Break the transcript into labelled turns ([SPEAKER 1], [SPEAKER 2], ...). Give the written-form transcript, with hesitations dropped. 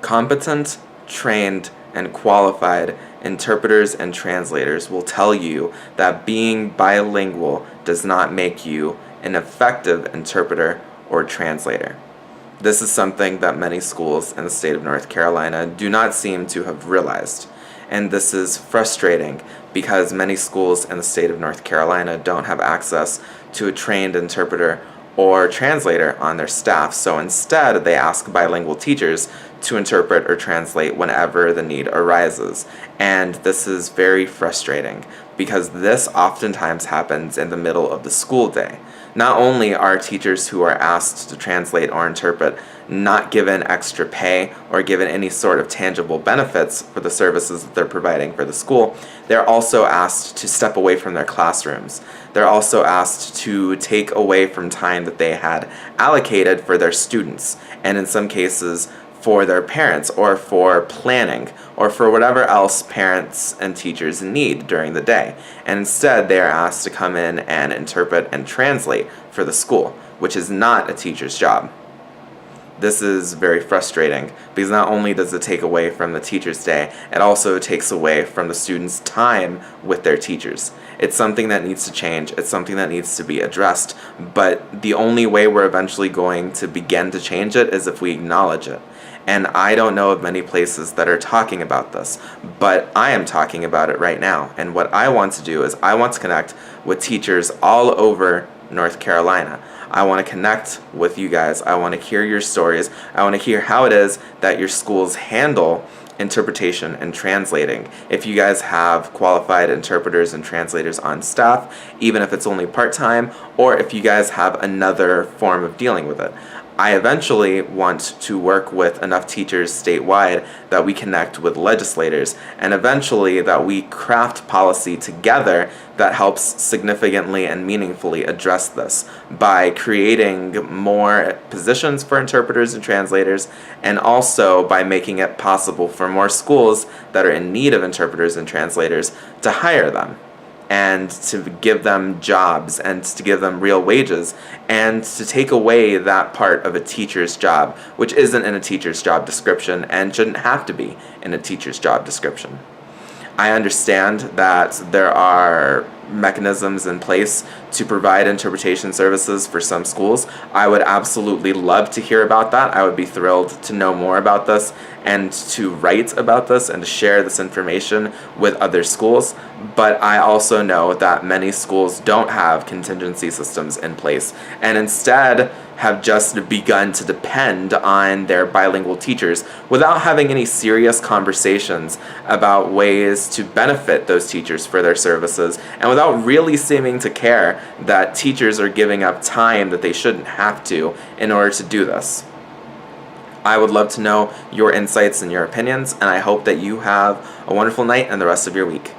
[SPEAKER 1] Competent, trained, and qualified interpreters and translators will tell you that being bilingual does not make you an effective interpreter or translator. This is something that many schools in the state of North Carolina do not seem to have realized. And this is frustrating because many schools in the state of North Carolina don't have access to a trained interpreter or translator on their staff, so instead they ask bilingual teachers to interpret or translate whenever the need arises. And this is very frustrating because this oftentimes happens in the middle of the school day. Not only are teachers who are asked to translate or interpret not given extra pay or given any sort of tangible benefits for the services that they're providing for the school, they're also asked to step away from their classrooms. They're also asked to take away from time that they had allocated for their students, and in some cases for their parents, or for planning, or for whatever else parents and teachers need during the day. And instead, they are asked to come in and interpret and translate for the school, which is not a teacher's job. This is very frustrating because not only does it take away from the teacher's day, it also takes away from the students' time with their teachers. It's something that needs to change. It's something that needs to be addressed. But the only way we're eventually going to begin to change it is if we acknowledge it. And I don't know of many places that are talking about this, but I am talking about it right now. And what I want to do is I want to connect with teachers all over North Carolina. I want to connect with you guys. I want to hear your stories. I want to hear how it is that your schools handle interpretation and translating. If you guys have qualified interpreters and translators on staff, even if it's only part-time, or if you guys have another form of dealing with it. I eventually want to work with enough teachers statewide that we connect with legislators, and eventually that we craft policy together that helps significantly and meaningfully address this by creating more positions for interpreters and translators, and also by making it possible for more schools that are in need of interpreters and translators to hire them, and to give them jobs, and to give them real wages, and to take away that part of a teacher's job, which isn't in a teacher's job description and shouldn't have to be in a teacher's job description. I understand that there are mechanisms in place to provide interpretation services for some schools. I would absolutely love to hear about that. I would be thrilled to know more about this and to write about this and to share this information with other schools. But I also know that many schools don't have contingency systems in place and instead have just begun to depend on their bilingual teachers without having any serious conversations about ways to benefit those teachers for their services, and without really seeming to care that teachers are giving up time that they shouldn't have to in order to do this. I would love to know your insights and your opinions, and I hope that you have a wonderful night and the rest of your week.